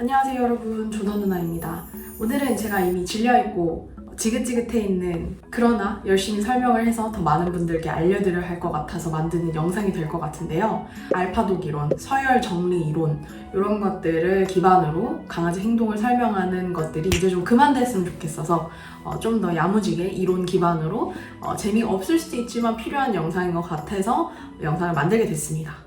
안녕하세요 여러분, 조던 누나입니다. 오늘은 제가 이미 질려있고 지긋지긋해 있는 그러나 열심히 설명을 해서 더 많은 분들께 알려드려야 할 것 같아서 만드는 영상이 될 것 같은데요. 알파독 이론, 서열 정리 이론 이런 것들을 기반으로 강아지 행동을 설명하는 것들이 이제 좀 그만됐으면 좋겠어서 좀 더 야무지게 이론 기반으로 재미없을 수도 있지만 필요한 영상인 것 같아서 영상을 만들게 됐습니다.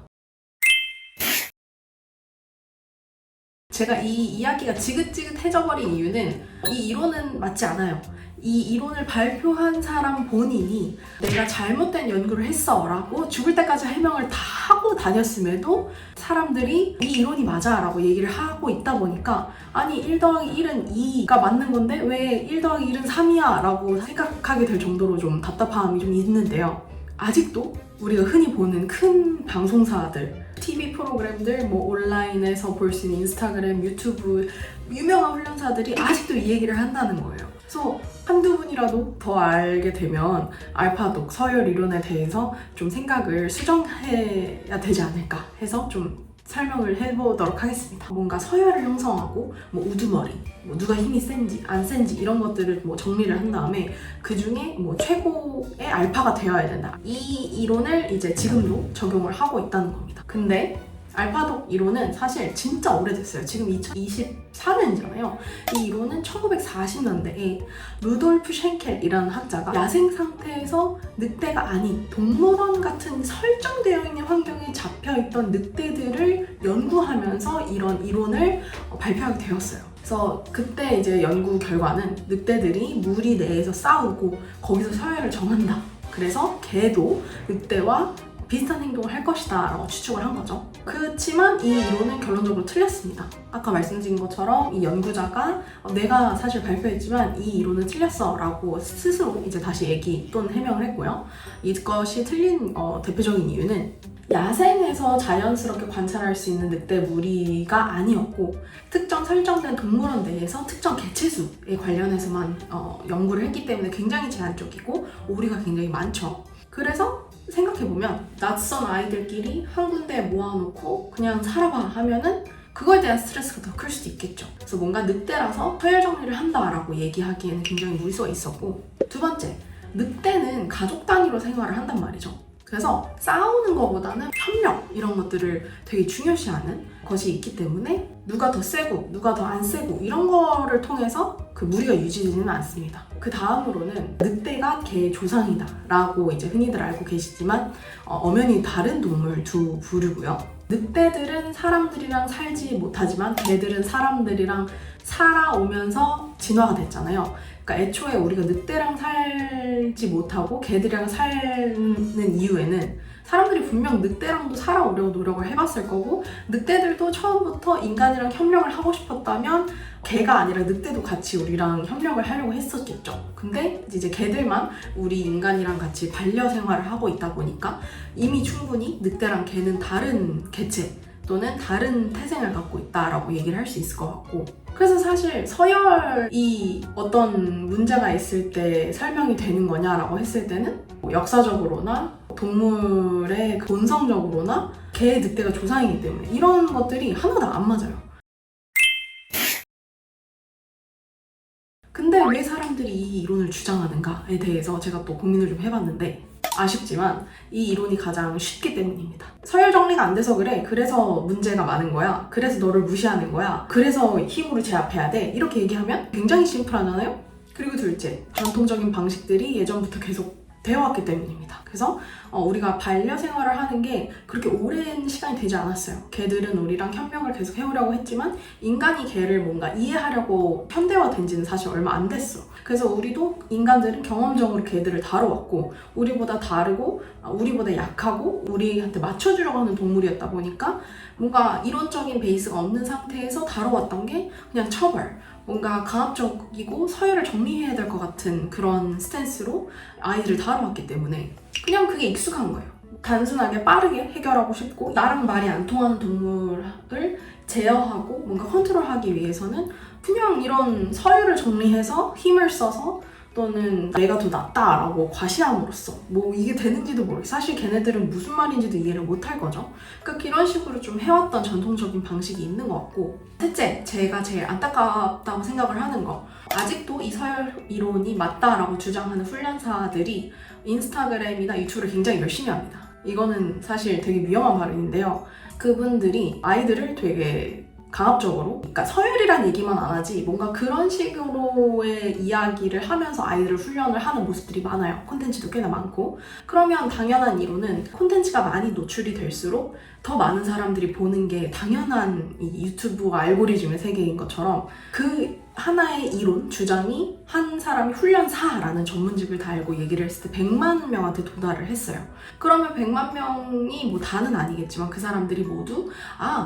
제가 이 이야기가 지긋지긋해져 버린 이유는 이 이론은 맞지 않아요. 이 이론을 발표한 사람 본인이 내가 잘못된 연구를 했어 라고 죽을 때까지 해명을 다 하고 다녔음에도 사람들이 이 이론이 맞아 라고 얘기를 하고 있다 보니까 아니 1 더하기 1은 2가 맞는 건데 왜 1 더하기 1은 3이야 라고 생각하게 될 정도로 좀 답답함이 좀 있는데요. 아직도 우리가 흔히 보는 큰 방송사들, TV 프로그램들, 온라인에서 볼 수 있는 인스타그램, 유튜브 유명한 훈련사들이 아직도 이 얘기를 한다는 거예요. 그래서 한두 분이라도 더 알게 되면 알파독, 서열 이론에 대해서 좀 생각을 수정해야 되지 않을까 해서 좀 설명을 해보도록 하겠습니다. 뭔가 서열을 형성하고 우두머리, 누가 힘이 센지 안 센지 이런 것들을 정리를 한 다음에 그 중에 최고의 알파가 되어야 된다. 이 이론을 이제 지금도 적용을 하고 있다는 겁니다. 근데 알파독 이론은 사실 진짜 오래됐어요. 지금 2024년이잖아요. 이 이론은 1940년대에 루돌프 쉔켈이라는 학자가 야생 상태에서 늑대가 아닌 동물원 같은 설정되어 있는 환경에 잡혀있던 늑대들을 연구하면서 이런 이론을 발표하게 되었어요. 그래서 그때 이제 연구 결과는 늑대들이 무리 내에서 싸우고 거기서 서열을 정한다. 그래서 개도 늑대와 비슷한 행동을 할 것이다 라고 추측을 한 거죠. 그렇지만 이 이론은 결론적으로 틀렸습니다. 아까 말씀드린 것처럼 이 연구자가 내가 사실 발표했지만 이 이론은 틀렸어 라고 스스로 이제 다시 얘기 또는 해명을 했고요. 이것이 틀린 대표적인 이유는 야생에서 자연스럽게 관찰할 수 있는 늑대 무리가 아니었고 특정 설정된 동물원 내에서 특정 개체수에 관련해서만 연구를 했기 때문에 굉장히 제한적이고 오리가 굉장히 많죠. 그래서 생각해보면 낯선 아이들끼리 한 군데에 모아놓고 그냥 살아봐 하면은 그거에 대한 스트레스가 더 클 수도 있겠죠. 그래서 뭔가 늑대라서 서열 정리를 한다라고 얘기하기에는 굉장히 무리수가 있었고, 두 번째, 늑대는 가족 단위로 생활을 한단 말이죠. 그래서 싸우는 것보다는 협력 이런 것들을 되게 중요시하는 것이 있기 때문에 누가 더 세고 누가 더 안 세고 이런 거를 통해서 그 무리가 유지되지는 않습니다. 그 다음으로는 늑대가 개의 조상이다 라고 이제 흔히들 알고 계시지만 엄연히 다른 동물 두 부류고요. 늑대들은 사람들이랑 살지 못하지만 개들은 사람들이랑 살아오면서 진화가 됐잖아요. 그러니까 애초에 우리가 늑대랑 살지 못하고 개들이랑 사는 이유에는 사람들이 분명 늑대랑도 살아오려고 노력을 해봤을 거고 늑대들도 처음부터 인간이랑 협력을 하고 싶었다면 개가 아니라 늑대도 같이 우리랑 협력을 하려고 했었겠죠. 근데 이제 개들만 우리 인간이랑 같이 반려 생활을 하고 있다 보니까 이미 충분히 늑대랑 개는 다른 개체 또는 다른 태생을 갖고 있다라고 얘기를 할 수 있을 것 같고, 그래서 사실 서열이 어떤 문제가 있을 때 설명이 되는 거냐라고 했을 때는 역사적으로나 동물의 본성적으로나 개, 늑대가 조상이기 때문에 이런 것들이 하나도 안 맞아요. 근데 왜 사람들이 이 이론을 주장하는가에 대해서 제가 또 고민을 좀 해봤는데 아쉽지만 이 이론이 가장 쉽기 때문입니다. 서열 정리가 안 돼서 그래. 그래서 문제가 많은 거야. 그래서 너를 무시하는 거야. 그래서 힘으로 제압해야 돼. 이렇게 얘기하면 굉장히 심플하잖아요? 그리고 둘째, 전통적인 방식들이 예전부터 계속 되어왔기 때문입니다. 그래서 우리가 반려 생활을 하는 게 그렇게 오랜 시간이 되지 않았어요. 개들은 우리랑 협력을 계속 해오려고 했지만 인간이 개를 뭔가 이해하려고 현대화된 지는 사실 얼마 안 됐어. 그래서 우리도 인간들은 경험적으로 개들을 다뤄왔고 우리보다 다르고 우리보다 약하고 우리한테 맞춰주려고 하는 동물이었다 보니까 뭔가 이론적인 베이스가 없는 상태에서 다뤄왔던 게 그냥 처벌, 뭔가 강압적이고 서열을 정리해야 될 것 같은 그런 스탠스로 아이들을 다뤄왔기 때문에 그냥 그게 익숙한 거예요. 단순하게 빠르게 해결하고 싶고 나랑 말이 안 통하는 동물을 제어하고 뭔가 컨트롤하기 위해서는 그냥 이런 서열을 정리해서 힘을 써서 또는 내가 더 낫다라고 과시함으로써 뭐 이게 되는지도 모르겠어. 사실 걔네들은 무슨 말인지도 이해를 못할 거죠. 그러니까 이런 식으로 좀 해왔던 전통적인 방식이 있는 것 같고, 셋째, 제가 제일 안타깝다고 생각을 하는 거, 아직도 이 서열 이론이 맞다라고 주장하는 훈련사들이 인스타그램이나 유튜브를 굉장히 열심히 합니다. 이거는 사실 되게 위험한 발언인데요. 그분들이 아이들을 되게 강압적으로, 그러니까 서열이란 얘기만 안 하지 뭔가 그런 식으로의 이야기를 하면서 아이들을 훈련을 하는 모습들이 많아요. 콘텐츠도 꽤나 많고. 그러면 당연한 이론은 콘텐츠가 많이 노출이 될수록 더 많은 사람들이 보는 게 당연한 이 유튜브 알고리즘의 세계인 것처럼, 그 하나의 이론, 주장이 한 사람이 훈련사라는 전문직을 달고 얘기를 했을 때 100만 명한테 도달을 했어요. 그러면 100만 명이 뭐 다는 아니겠지만 그 사람들이 모두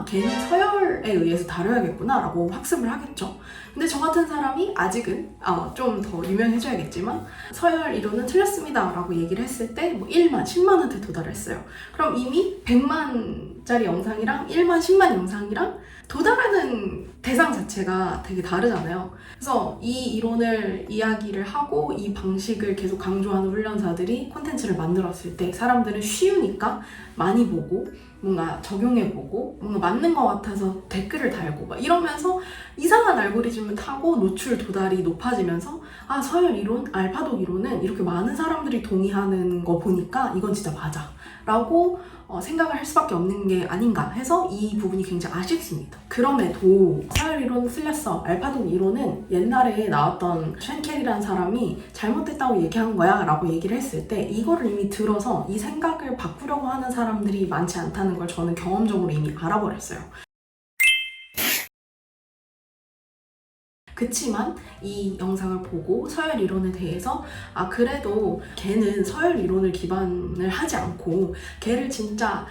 걔는 서열에 의해서 다뤄야겠구나 라고 학습을 하겠죠. 근데 저 같은 사람이 아직은 좀 더 유명해져야겠지만 서열 이론은 틀렸습니다 라고 얘기를 했을 때 뭐 1만, 10만한테 도달했어요. 그럼 이미 100만짜리 영상이랑 1만, 10만 영상이랑 도달하는 대상 자체가 되게 다르잖아요. 그래서 이 이론을 이야기를 하고 이 방식을 계속 강조하는 훈련사들이 콘텐츠를 만들었을 때 사람들은 쉬우니까 많이 보고 뭔가 적용해보고 뭔가 맞는 것 같아서 댓글을 달고 막 이러면서 이상한 알고리즘을 타고 노출 도달이 높아지면서 서열 이론, 알파독 이론은 이렇게 많은 사람들이 동의하는 거 보니까 이건 진짜 맞아 라고 생각을 할 수밖에 없는 게 아닌가 해서 이 부분이 굉장히 아쉽습니다. 그럼에도 서열 이론은 틀렸어, 알파독 이론은 옛날에 나왔던 쉔켈이라는 사람이 잘못됐다고 얘기한 거야 라고 얘기를 했을 때 이거를 이미 들어서 이 생각을 바꾸려고 하는 사람들이 많지 않다는 걸 저는 경험적으로 이미 알아버렸어요. 그치만 이 영상을 보고 서열 이론에 대해서 그래도 걔는 서열 이론을 기반을 하지 않고 걔를 진짜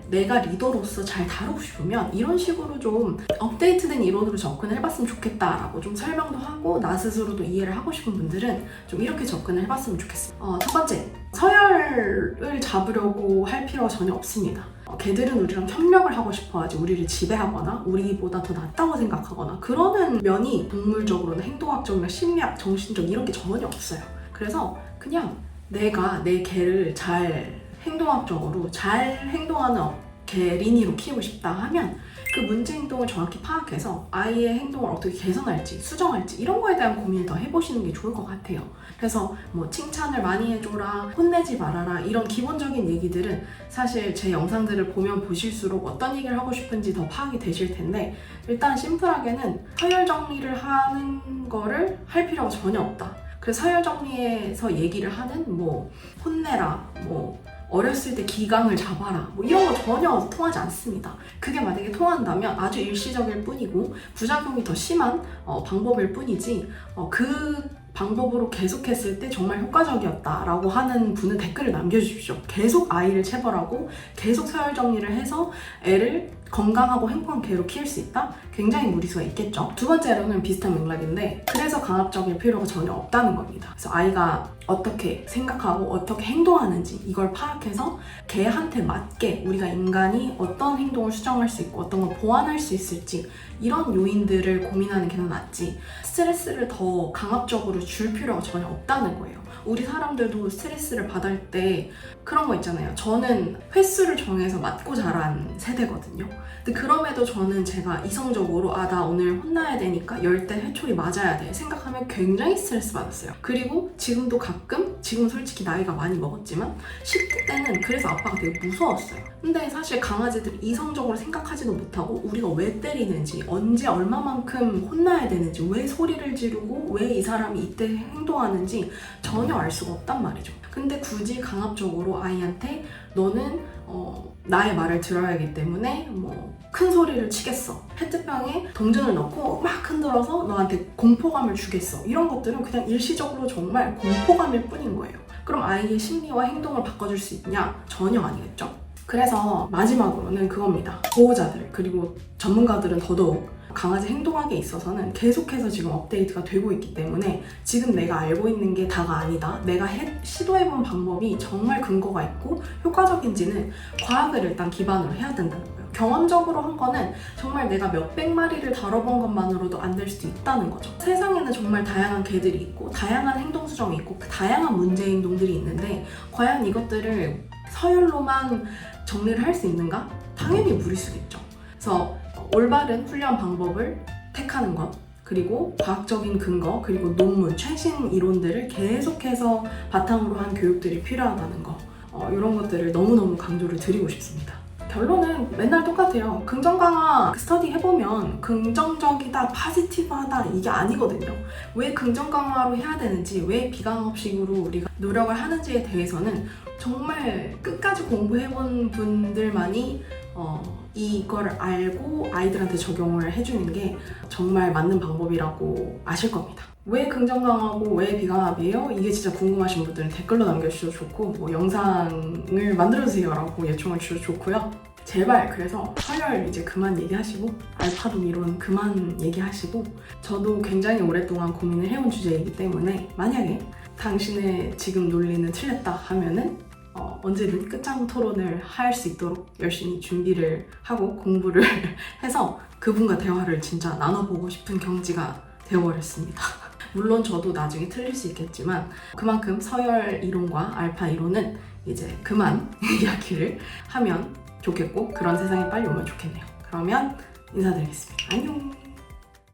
내가 리더로서 잘 다루고 싶으면 이런 식으로 좀 업데이트된 이론으로 접근을 해봤으면 좋겠다라고 좀 설명도 하고 나 스스로도 이해를 하고 싶은 분들은 좀 이렇게 접근을 해봤으면 좋겠습니다. 첫 번째, 서열을 잡으려고 할 필요가 전혀 없습니다. 걔들은 우리랑 협력을 하고 싶어하지 우리를 지배하거나 우리보다 더 낫다고 생각하거나 그러는 면이 동물적으로나 행동학적이나 심리학, 정신적 이런 게 전혀 없어요. 그래서 그냥 내가 내 개를 잘 행동학적으로 잘 행동하는 개린이로 키우고 싶다 하면 그 문제 행동을 정확히 파악해서 아이의 행동을 어떻게 개선할지, 수정할지 이런 거에 대한 고민을 더 해보시는 게 좋을 것 같아요. 그래서 뭐 칭찬을 많이 해줘라, 혼내지 말아라 이런 기본적인 얘기들은 사실 제 영상들을 보면 보실수록 어떤 얘기를 하고 싶은지 더 파악이 되실 텐데, 일단 심플하게는 서열 정리를 하는 거를 할 필요가 전혀 없다. 그래서 서열 정리에서 얘기를 하는 뭐 혼내라, 뭐 어렸을 때 기강을 잡아라 뭐 이런 거 전혀 통하지 않습니다. 그게 만약에 통한다면 아주 일시적일 뿐이고 부작용이 더 심한 방법일 뿐이지 그 방법으로 계속했을 때 정말 효과적이었다라고 하는 분은 댓글을 남겨주십시오. 계속 아이를 체벌하고 계속 서열 정리를 해서 애를 건강하고 행복한 개로 키울 수 있다? 굉장히 무리수가 있겠죠. 두 번째로는 비슷한 맥락인데, 그래서 강압적일 필요가 전혀 없다는 겁니다. 그래서 아이가 어떻게 생각하고 어떻게 행동하는지 이걸 파악해서 걔한테 맞게 우리가 인간이 어떤 행동을 수정할 수 있고 어떤 걸 보완할 수 있을지 이런 요인들을 고민하는 게 낫지 스트레스를 더 강압적으로 줄 필요가 전혀 없다는 거예요. 우리 사람들도 스트레스를 받을 때 그런 거 있잖아요. 저는 횟수를 정해서 맞고 자란 세대거든요. 근데 그럼에도 저는 제가 이성적으로 나 오늘 혼나야 되니까 10대 회초리 맞아야 돼 생각하면 굉장히 스트레스 받았어요. 그리고 지금도 가끔, 지금 솔직히 나이가 많이 먹었지만 10대 때는 그래서 아빠가 되게 무서웠어요. 근데 사실 강아지들이 이성적으로 생각하지도 못하고 우리가 왜 때리는지, 언제 얼마만큼 혼나야 되는지, 왜 소리를 지르고 왜 이 사람이 이때 행동하는지 전혀 알 수가 없단 말이죠. 근데 굳이 강압적으로 아이한테 너는 나의 말을 들어야 하기 때문에 뭐 큰 소리를 치겠어, 페트병에 동전을 넣고 막 흔들어서 너한테 공포감을 주겠어, 이런 것들은 그냥 일시적으로 정말 공포감일 뿐인 거예요. 그럼 아이의 심리와 행동을 바꿔줄 수 있냐? 전혀 아니겠죠. 그래서 마지막으로는 그겁니다. 보호자들 그리고 전문가들은 더더욱 강아지 행동학에 있어서는 계속해서 지금 업데이트가 되고 있기 때문에 지금 내가 알고 있는 게 다가 아니다, 내가 시도해본 방법이 정말 근거가 있고 효과적인지는 과학을 일단 기반으로 해야 된다는 거예요. 경험적으로 한 거는 정말 내가 몇백 마리를 다뤄본 것만으로도 안 될 수도 있다는 거죠. 세상에는 정말 다양한 개들이 있고 다양한 행동 수정이 있고 다양한 문제 행동들이 있는데 과연 이것들을 서열로만 정리를 할 수 있는가? 당연히 무리수겠죠. 그래서 올바른 훈련 방법을 택하는 것, 그리고 과학적인 근거, 그리고 논문, 최신 이론들을 계속해서 바탕으로 한 교육들이 필요하다는 거, 이런 것들을 너무너무 강조를 드리고 싶습니다. 결론은 맨날 똑같아요. 긍정 강화 스터디 해보면 긍정적이다, 파지티브하다 이게 아니거든요. 왜 긍정 강화로 해야 되는지, 왜 비강업식으로 우리가 노력을 하는지에 대해서는 정말 끝까지 공부해본 분들만이 이거를 알고 아이들한테 적용을 해주는 게 정말 맞는 방법이라고 아실 겁니다. 왜 긍정 강화고 왜 비강압이에요? 이게 진짜 궁금하신 분들은 댓글로 남겨주셔도 좋고 뭐 영상을 만들어주세요 라고 요청을 주셔도 좋고요. 제발 그래서 서열 이제 그만 얘기하시고 알파동 이론 그만 얘기하시고, 저도 굉장히 오랫동안 고민을 해온 주제이기 때문에 만약에 당신의 지금 논리는 틀렸다 하면은 언제든 끝장 토론을 할 수 있도록 열심히 준비를 하고 공부를 해서 그분과 대화를 진짜 나눠보고 싶은 경지가 되어버렸습니다. 물론 저도 나중에 틀릴 수 있겠지만 그만큼 서열 이론과 알파 이론은 이제 그만 이야기를 하면 좋겠고 그런 세상이 빨리 오면 좋겠네요. 그러면 인사드리겠습니다. 안녕!